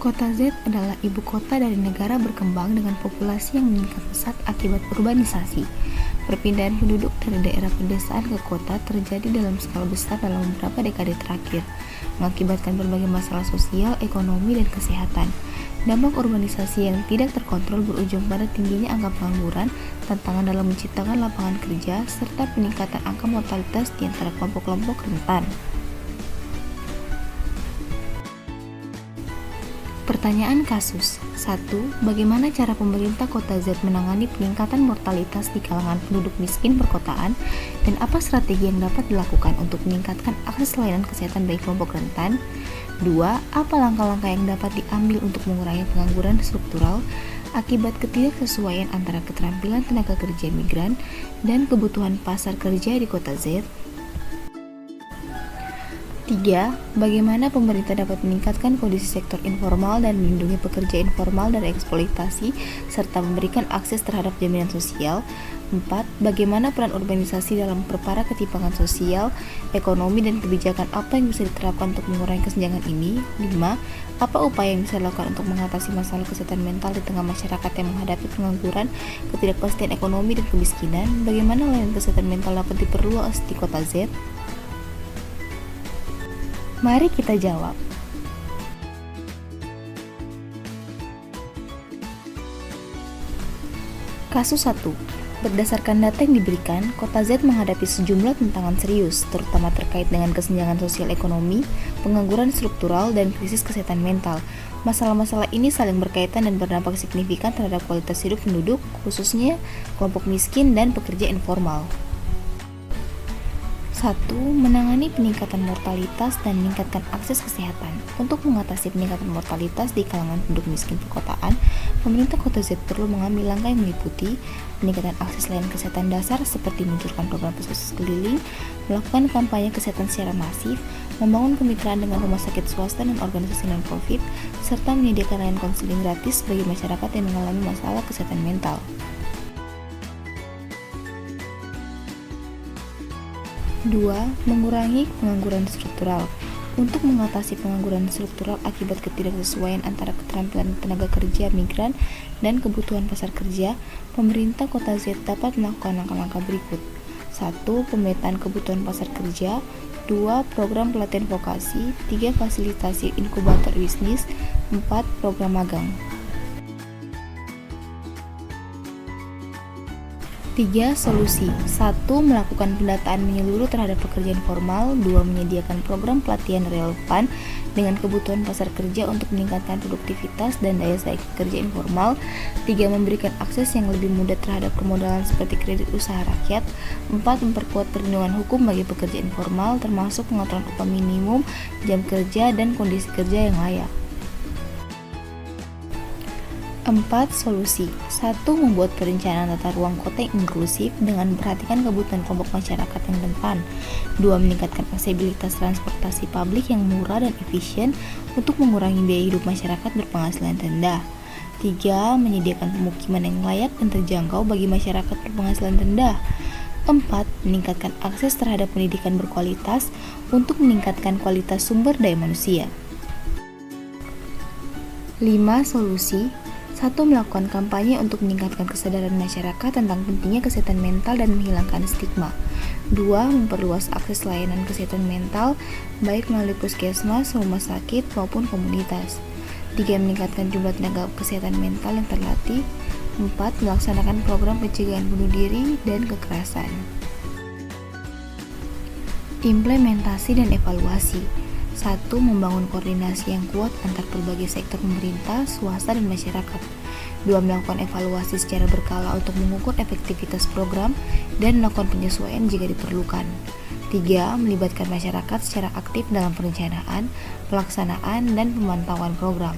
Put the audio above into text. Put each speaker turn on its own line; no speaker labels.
Kota Z adalah ibu kota dari negara berkembang dengan populasi yang meningkat pesat akibat urbanisasi. Perpindahan penduduk dari daerah pedesaan ke kota terjadi dalam skala besar dalam beberapa dekade terakhir, mengakibatkan berbagai masalah sosial, ekonomi, dan kesehatan. Dampak urbanisasi yang tidak terkontrol berujung pada tingginya angka pengangguran, tantangan dalam menciptakan lapangan kerja, serta peningkatan angka mortalitas di antara kelompok-kelompok rentan. Pertanyaan kasus. 1. Bagaimana cara pemerintah Kota Z menangani peningkatan mortalitas di kalangan penduduk miskin perkotaan, dan apa strategi yang dapat dilakukan untuk meningkatkan akses layanan kesehatan bagi kelompok rentan? 2. Apa langkah-langkah yang dapat diambil untuk mengurangi pengangguran struktural akibat ketidaksesuaian antara keterampilan tenaga kerja migran dan kebutuhan pasar kerja di Kota Z? 3. Bagaimana pemerintah dapat meningkatkan kondisi sektor informal dan melindungi pekerja informal dari eksploitasi serta memberikan akses terhadap jaminan sosial? 4. Bagaimana peran urbanisasi dalam memperparah ketimpangan sosial, ekonomi, dan kebijakan apa yang bisa diterapkan untuk mengurangi kesenjangan ini? 5. Apa upaya yang bisa dilakukan untuk mengatasi masalah kesehatan mental di tengah masyarakat yang menghadapi pengangguran, ketidakpastian ekonomi, dan kemiskinan? Bagaimana layanan kesehatan mental dapat diperluas di Kota Z? Mari kita jawab. Kasus 1. Berdasarkan data yang diberikan, Kota Z menghadapi sejumlah tantangan serius, terutama terkait dengan kesenjangan sosial ekonomi, pengangguran struktural, dan krisis kesehatan mental. Masalah-masalah ini saling berkaitan dan berdampak signifikan terhadap kualitas hidup penduduk, khususnya kelompok miskin dan pekerja informal. 1. Menangani peningkatan mortalitas dan meningkatkan akses kesehatan. Untuk mengatasi peningkatan mortalitas di kalangan penduduk miskin perkotaan, pemerintah Kota Z perlu mengambil langkah yang meliputi peningkatan akses layanan kesehatan dasar seperti meluncurkan program puskesmas keliling, melakukan kampanye kesehatan secara masif, membangun kemitraan dengan rumah sakit swasta dan organisasi non-profit, serta menyediakan layanan konseling gratis bagi masyarakat yang mengalami masalah kesehatan mental. 2. Mengurangi pengangguran struktural. Untuk mengatasi pengangguran struktural akibat ketidaksesuaian antara keterampilan tenaga kerja migran dan kebutuhan pasar kerja, pemerintah Kota Z dapat melakukan langkah-langkah berikut. 1. Pemetaan kebutuhan pasar kerja. 2. Program pelatihan vokasi. 3. Fasilitasi inkubator bisnis. 4. Program magang. 3. Solusi. 1. Melakukan pendataan menyeluruh terhadap pekerjaan formal. 2. Menyediakan program pelatihan relevan dengan kebutuhan pasar kerja untuk meningkatkan produktivitas dan daya saing pekerja informal. 3. Memberikan akses yang lebih mudah terhadap permodalan seperti kredit usaha rakyat. 4. Memperkuat perlindungan hukum bagi pekerja informal, termasuk pengaturan upah minimum, jam kerja, dan kondisi kerja yang layak. 4. Solusi. 1. Membuat perencanaan tata ruang kota yang inklusif dengan memperhatikan kebutuhan kelompok masyarakat yang rentan. 2. Meningkatkan aksesibilitas transportasi publik yang murah dan efisien untuk mengurangi biaya hidup masyarakat berpenghasilan rendah. 3. Menyediakan pemukiman yang layak dan terjangkau bagi masyarakat berpenghasilan rendah. 4. Meningkatkan akses terhadap pendidikan berkualitas untuk meningkatkan kualitas sumber daya manusia. 5. Solusi. 1. Melakukan kampanye untuk meningkatkan kesadaran masyarakat tentang pentingnya kesehatan mental dan menghilangkan stigma. 2. Memperluas akses layanan kesehatan mental, baik melalui puskesmas, rumah sakit, maupun komunitas. 3. Meningkatkan jumlah tenaga kesehatan mental yang terlatih. 4. Melaksanakan program pencegahan bunuh diri dan kekerasan. Implementasi dan evaluasi. 1. Membangun koordinasi yang kuat antar berbagai sektor pemerintah, swasta, dan masyarakat. 2. Melakukan evaluasi secara berkala untuk mengukur efektivitas program dan melakukan penyesuaian jika diperlukan. 3. Melibatkan masyarakat secara aktif dalam perencanaan, pelaksanaan, dan pemantauan program.